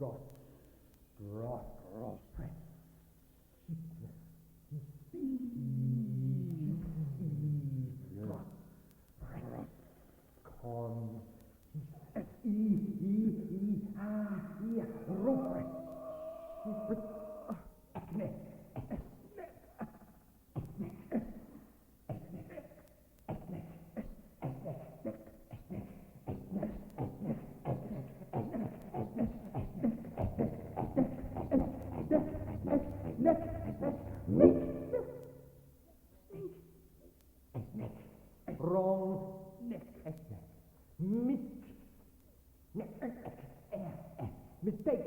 Strauss, Strauss, Strauss, Con, wrong, mistake,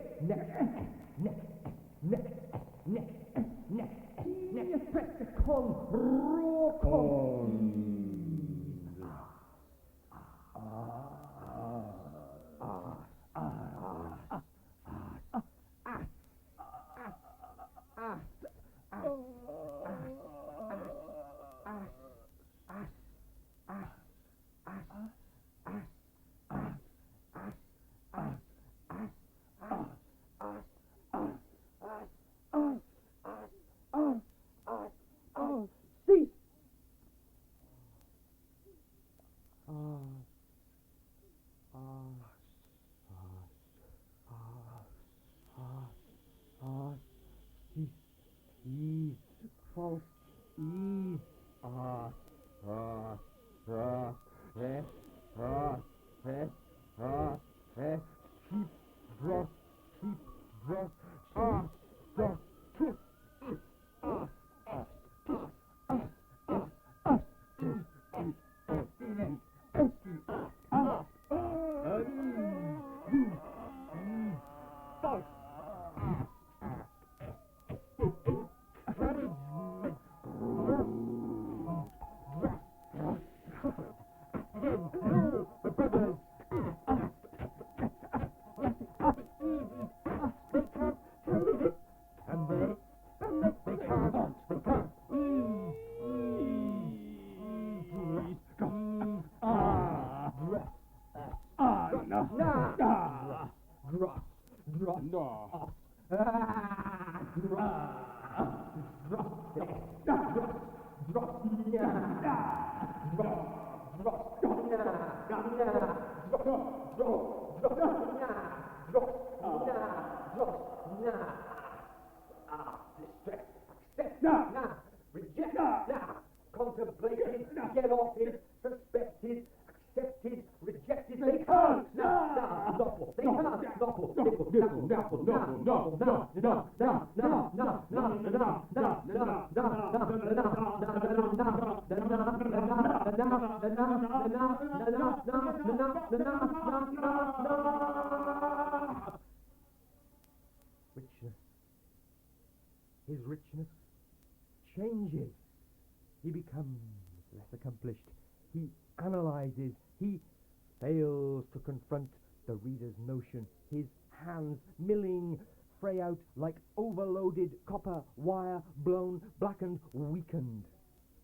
contemplated, get off it, suspected, accepted, rejected, they can't, they Richness. His richness changes. He becomes less accomplished. He analyzes. He fails to confront the reader's notion. His hands milling fray out like overloaded copper wire, blown, blackened, weakened.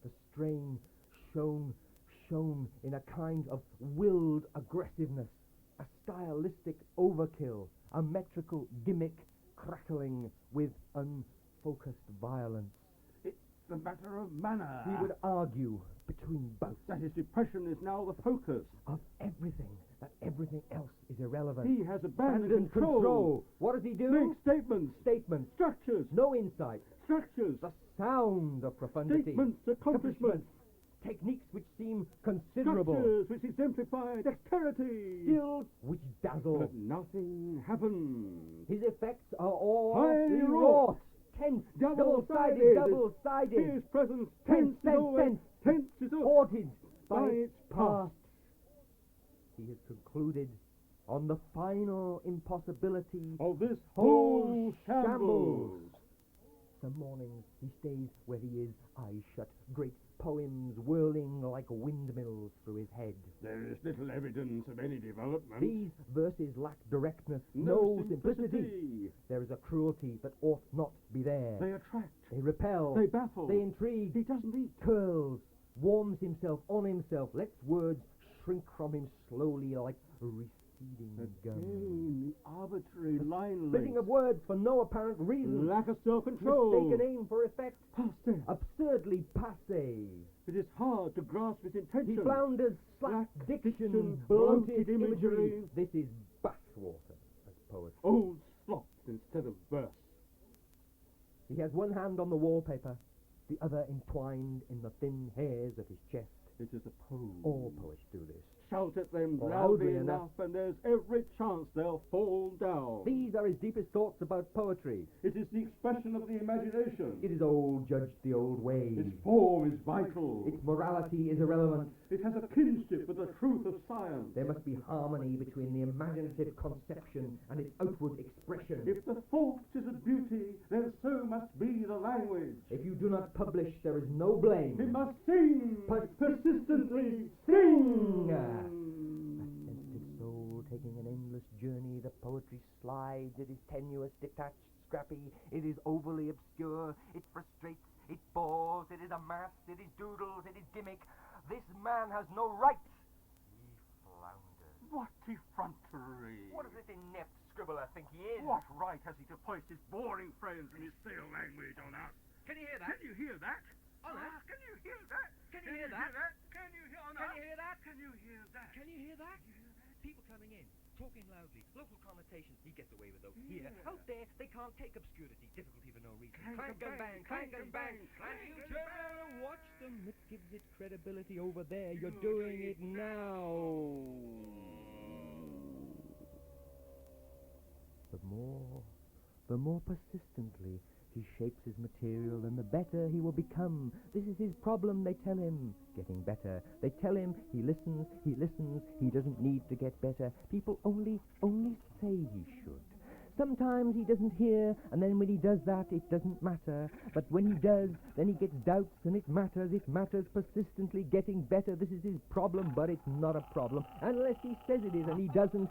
The strain shown in a kind of willed aggressiveness, a stylistic overkill, a metrical gimmick crackling with unfocused violence. It's a matter of manner. He would argue between both. That his depression is now the focus of everything, that everything else is irrelevant. He has abandoned control. What does he do? Make statements. Statements. Structures. No insight. Structures. The sound of profundity. Statements. Accomplishments. Techniques which seem considerable. Structures which exemplify dexterity. Skills which dazzle. But nothing happens. His effects are all highly wrought. Tense, double-sided. His presence tense is always tense is haunted by its past. He has concluded on the final impossibility of this whole shambles. Some mornings he stays where he is, eyes shut, great poems whirling like windmills through his head. There is little evidence of any development. These verses lack directness, no simplicity. There is a cruelty that ought not be there. They attract. They repel. They baffle. They intrigue. He doesn't eat. Curls. Warms himself on himself. Lets words shrink from him slowly like receding gum. The arbitrary line Splitting of words for no apparent reason. lack of self-control. Mistaken aim for effect. Passe. Absurdly passe. It is hard to grasp its intention. He flounders, slack Slack diction, diction, bloated bloated imagery. imagery. This is bathwater as poetry. Old slop instead of verse. He has one hand on the wallpaper, the other entwined in the thin hairs of his chest. It is a pose. All poets do this. Shout at them Loudly loudly enough. enough, and there's every chance they'll fall down. These are his deepest thoughts about poetry. It is the expression of the imagination. It is old judged the old way. Its form is vital. Its morality is irrelevant. It has a kinship with the truth of science. There must be harmony between the imaginative conception and its outward expression. If the thought is a beauty, then so must be the language. If you do not publish, there is no blame. It must sing, persistently Sing! sing. A sensitive soul taking an endless journey, the poetry slides. It is tenuous, detached, scrappy. It is overly obscure. It frustrates. It bores. It is a mass. It is doodles. It is gimmick. This man has no right. He flounders. What effrontery! What does this inept scribbler think he is? What right has he to foist his boring friends and his stale language on us? Can you hear that? Can you hear that? Honest? Can you hear that? Can you hear that? Can you hear Can you hear that? Can you hear that? Can you hear that? People coming in, talking loudly, local connotations. He gets away with those. Here, Yeah. out there, they can't take obscurity, difficulty for no reason. Clank and bang, clank and bang, clank and bang. Watch them. It gives it credibility over there. You're doing it now. The more persistently he shapes his material, then the better he will become. This is his problem, they tell him. Getting better. They tell him he listens, he doesn't need to get better. People only say he should. Sometimes he doesn't hear, and then when he does that, it doesn't matter. But when he does, then he gets doubts, and it matters persistently getting better. This is his problem, but it's not a problem. Unless he says it is, and he doesn't.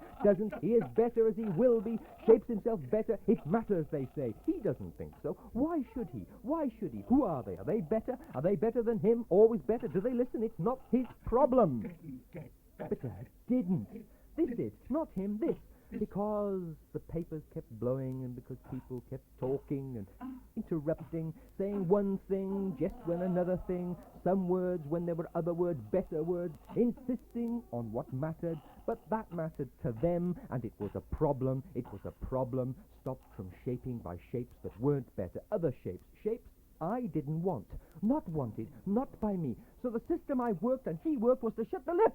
He is better as he will be, shapes himself better. It matters, they say. He doesn't think so. Why should he? Who are they? Are they better? Are they better than him? Always better? Do they listen? It's not his problem. Better. Didn't. This is, not him, this. Because the papers kept blowing and because people kept talking and interrupting, saying one thing just when another thing, some words when there were other words, better words, insisting on what mattered, but that mattered to them, and it was a problem, stopped from shaping by shapes that weren't better, other shapes I didn't want, not wanted, not by me. So the system I worked and he worked was to shut the lip.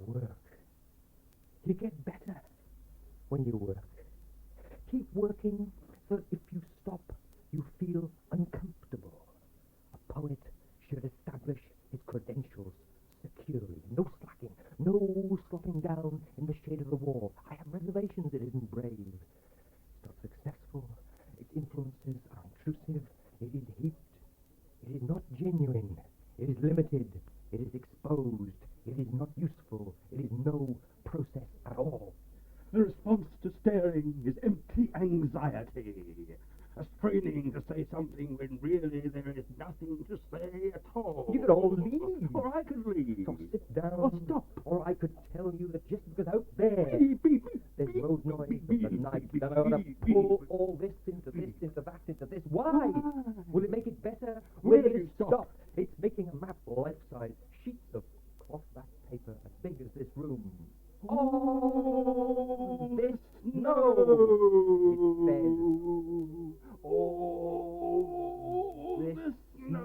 Work. You get better when you work. Keep working so that if you stop, you feel uncomfortable. A poet should establish his credentials securely. No slacking, no slopping down in the shade of the wall. I have reservations it isn't brave. It's not successful. Its influences are intrusive. It is heaped. It is not genuine. It is limited. It is exposed. It is not useful. It is no process at all. The response to staring is empty anxiety. A straining to say something when really there is nothing to say at all. You could all leave. Or I could leave. Or sit down. Or stop. Or I could tell you that just because out there Beep, beep, there's beep, road noise beep, of the beep, night, beep, then I ought to beep, pull beep. all this into this, into that, into this. Why? Why? Will it make it better? Where Will do it you stop? It's making a map life-size, sheets of cloth-backed paper as big as this room. All this snow, it says. All this snow.